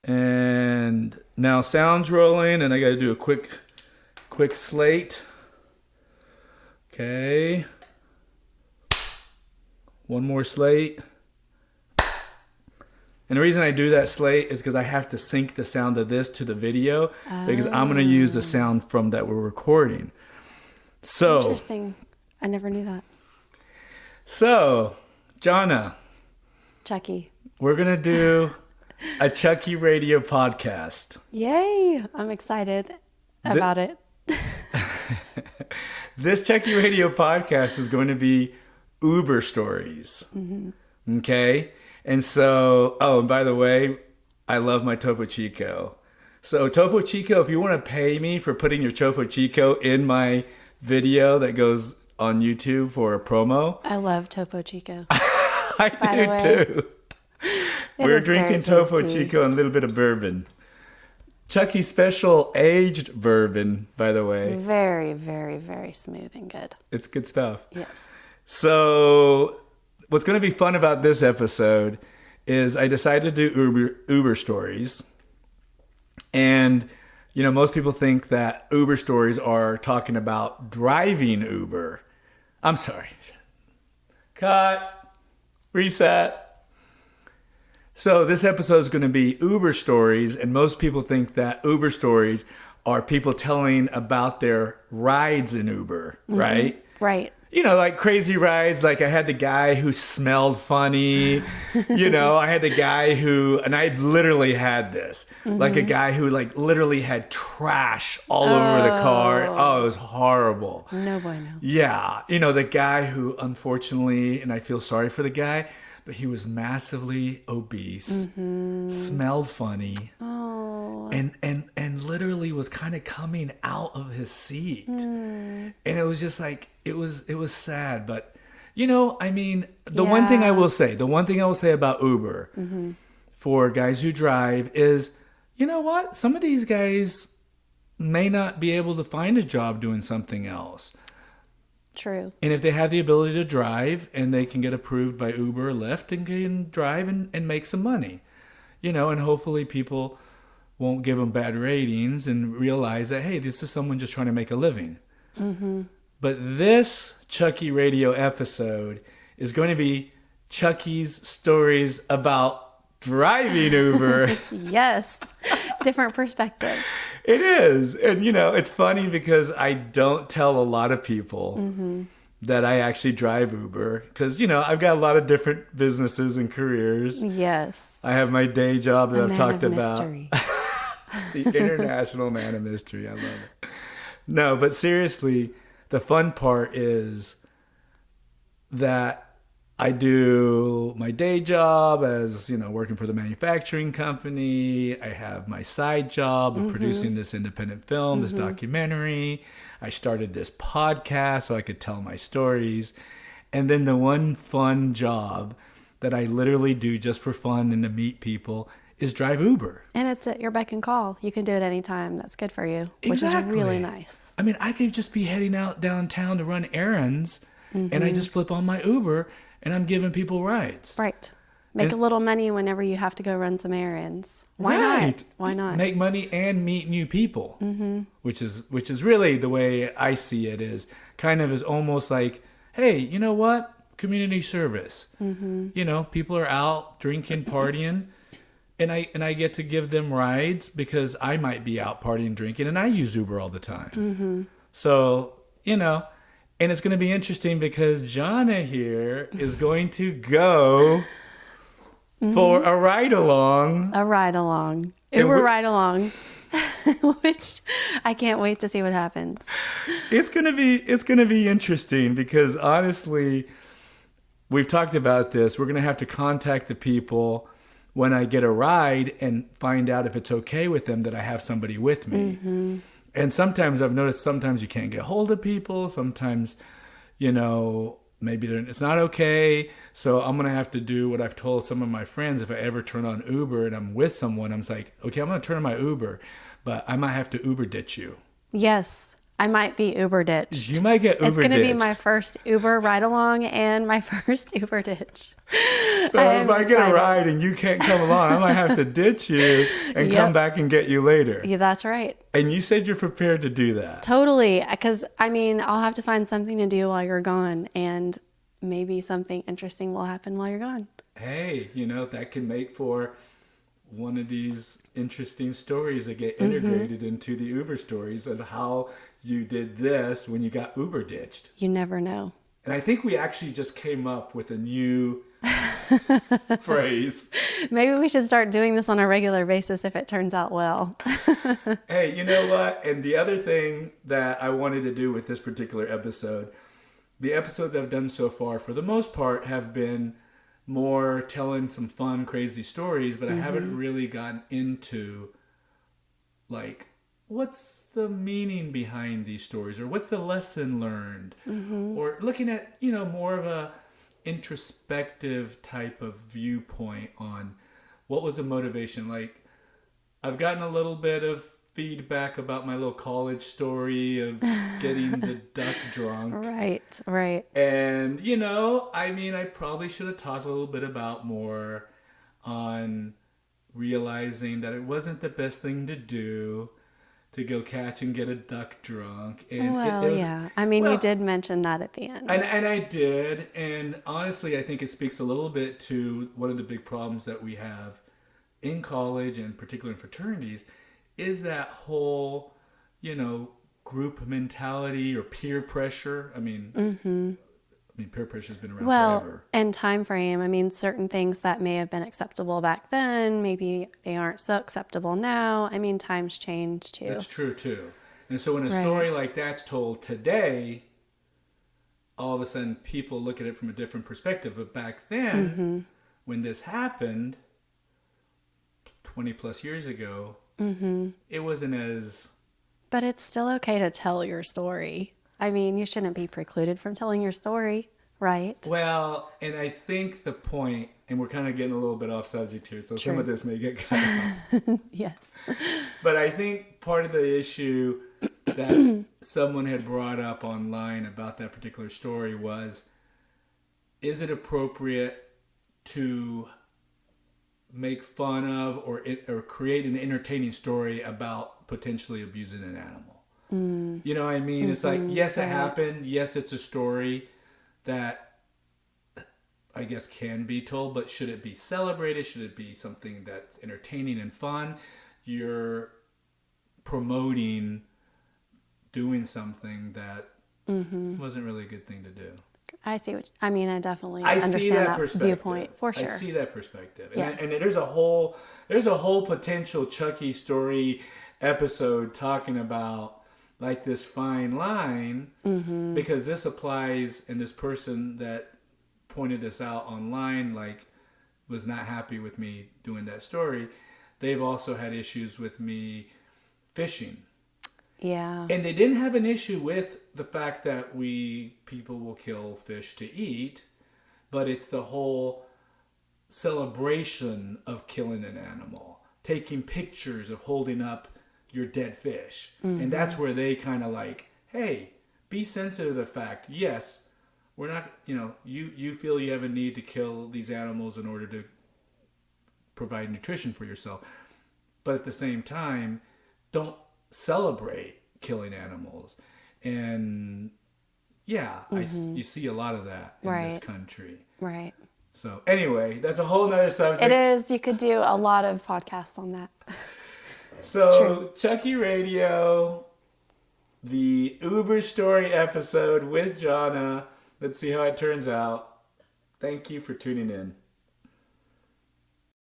And now sound's rolling, and I got to do a quick slate. Okay. One more slate. And the reason I do that slate is because I have to sync the sound of this to the video because I'm going to use the sound from that we're recording. So Interesting. I never knew that. So, Jonna, Chucky. we're going to do a Chucky Radio podcast. Yay. I'm excited about it. This Chucky Radio podcast is going to be Uber stories. Mm-hmm. Okay? And so, and by the way, I love my Topo Chico. So, Topo Chico, if you want to pay me for putting your Topo Chico in my video that goes on YouTube for a promo. I love Topo Chico. I do too. We're drinking Topo Chico and a little bit of bourbon. Chucky Special aged bourbon, by the way. Very, very, very smooth and good. It's good stuff. Yes. So, what's going to be fun about this episode is I decided to do Uber stories. And, most people think that Uber stories are talking about driving Uber. I'm sorry. Cut. Reset. So this episode is going to be Uber stories, and most people think that Uber stories are people telling about their rides in Uber, right? Right. Like crazy rides. Like I had the guy who smelled funny. I had the guy who, and I literally had this, like a guy who like literally had trash all over the car. Oh, it was horrible. No bueno. Yeah. The guy who unfortunately, and I feel sorry for the guy, but he was massively obese, smelled funny, and literally was kind of coming out of his seat. And it was just like, it was sad. But, the one thing I will say about Uber for guys who drive is, you know what? Some of these guys may not be able to find a job doing something else. True. And if they have the ability to drive and they can get approved by Uber or Lyft and can drive and make some money, and hopefully people won't give them bad ratings and realize that, hey, this is someone just trying to make a living. Mm-hmm. But this Chucky Radio episode is going to be Chucky's stories about driving Uber. Yes. Different perspective. It is. And, it's funny because I don't tell a lot of people that I actually drive Uber. Because, I've got a lot of different businesses and careers. Yes. I have my day job that I've talked about. Mystery. The international man of mystery. I love it. No, but seriously, the fun part is that I do my day job as, working for the manufacturing company. I have my side job of producing this independent film, this documentary. I started this podcast so I could tell my stories. And then the one fun job that I literally do just for fun and to meet people is drive Uber. And it's at your beck and call. You can do it anytime. That's good for you, which is really nice. I mean, I could just be heading out downtown to run errands and I just flip on my Uber and I'm giving people rides. Right. Make a little money whenever you have to go run some errands. Why not? Why not? Make money and meet new people, which is really the way I see it. Is kind of is almost like, hey, you know what? Community service. People are out drinking, partying, and I get to give them rides because I might be out partying, drinking, and I use Uber all the time. So and it's going to be interesting because Jonna here is going to go for a ride along. A ride along. Uber ride along. Which I can't wait to see what happens. It's going to be interesting because honestly, we've talked about this. We're going to have to contact the people when I get a ride and find out if it's okay with them that I have somebody with me. And sometimes I've noticed you can't get hold of people. Sometimes, maybe it's not okay. So I'm going to have to do what I've told some of my friends. If I ever turn on Uber and I'm with someone, I'm like, okay, I'm going to turn on my Uber, but I might have to Uber ditch you. Yes. I might be Uber ditched. You might get Uber It's going to be ditched. my first Uber ride along and my first Uber ditch. So if I get a ride and you can't come along, I might have to ditch you and come back and get you later. Yeah, that's right. And you said you're prepared to do that. Totally. Because, I mean, I'll have to find something to do while you're gone. And maybe something interesting will happen while you're gone. Hey, that can make for one of these interesting stories that get integrated into the Uber stories of how you did this when you got Uber ditched. You never know. And I think we actually just came up with a new phrase. Maybe we should start doing this on a regular basis if it turns out well. Hey, you know what? And the other thing that I wanted to do with this particular episode, the episodes I've done so far, for the most part, have been more telling some fun, crazy stories, but I haven't really gotten into, like, what's the meaning behind these stories, or what's the lesson learned, or looking at, more of a introspective type of viewpoint on what was the motivation. Like, I've gotten a little bit of feedback about my little college story of getting the duck drunk. Right. And, I probably should have talked a little bit about more on realizing that it wasn't the best thing to do to go catch and get a duck drunk. And yeah. I mean, you did mention that at the end. And I did. And honestly, I think it speaks a little bit to one of the big problems that we have in college, and particularly in fraternities, is that whole, group mentality or peer pressure. I mean, peer pressure has been around forever. And time frame. I mean, certain things that may have been acceptable back then, maybe they aren't so acceptable now. I mean, times change too. That's true too. And so when a story like that's told today, all of a sudden people look at it from a different perspective. But back then, when this happened, 20 plus years ago, it wasn't as... But it's still okay to tell your story. I mean, you shouldn't be precluded from telling your story, right? Well, and I think the point, and we're kind of getting a little bit off subject here, so some of this may get cut off. Yes. But I think part of the issue that someone had brought up online about that particular story was, is it appropriate to make fun of or create an entertaining story about potentially abusing an animal? You know what I mean? It's like, yes, it happened. Yes, it's a story that I guess can be told, but should it be celebrated? Should it be something that's entertaining and fun? You're promoting doing something that wasn't really a good thing to do. I see what I mean. I definitely understand that viewpoint for sure. I see that perspective, Yes. and there's a whole potential Chucky story episode talking about like this fine line, because this applies, and this person that pointed this out online like was not happy with me doing that story. They've also had issues with me fishing. Yeah. And they didn't have an issue with the fact that people will kill fish to eat, but it's the whole celebration of killing an animal, taking pictures of holding up your dead fish. And that's where they kind of like, hey, be sensitive to the fact, yes, we're not, you feel you have a need to kill these animals in order to provide nutrition for yourself. But at the same time, don't celebrate killing animals. And yeah, you see a lot of that in this country. Right. So anyway, that's a whole nother subject. It is. You could do a lot of podcasts on that. So True. Chucky Radio, the Uber story episode with Jonna. Let's see how it turns out. Thank you for tuning in.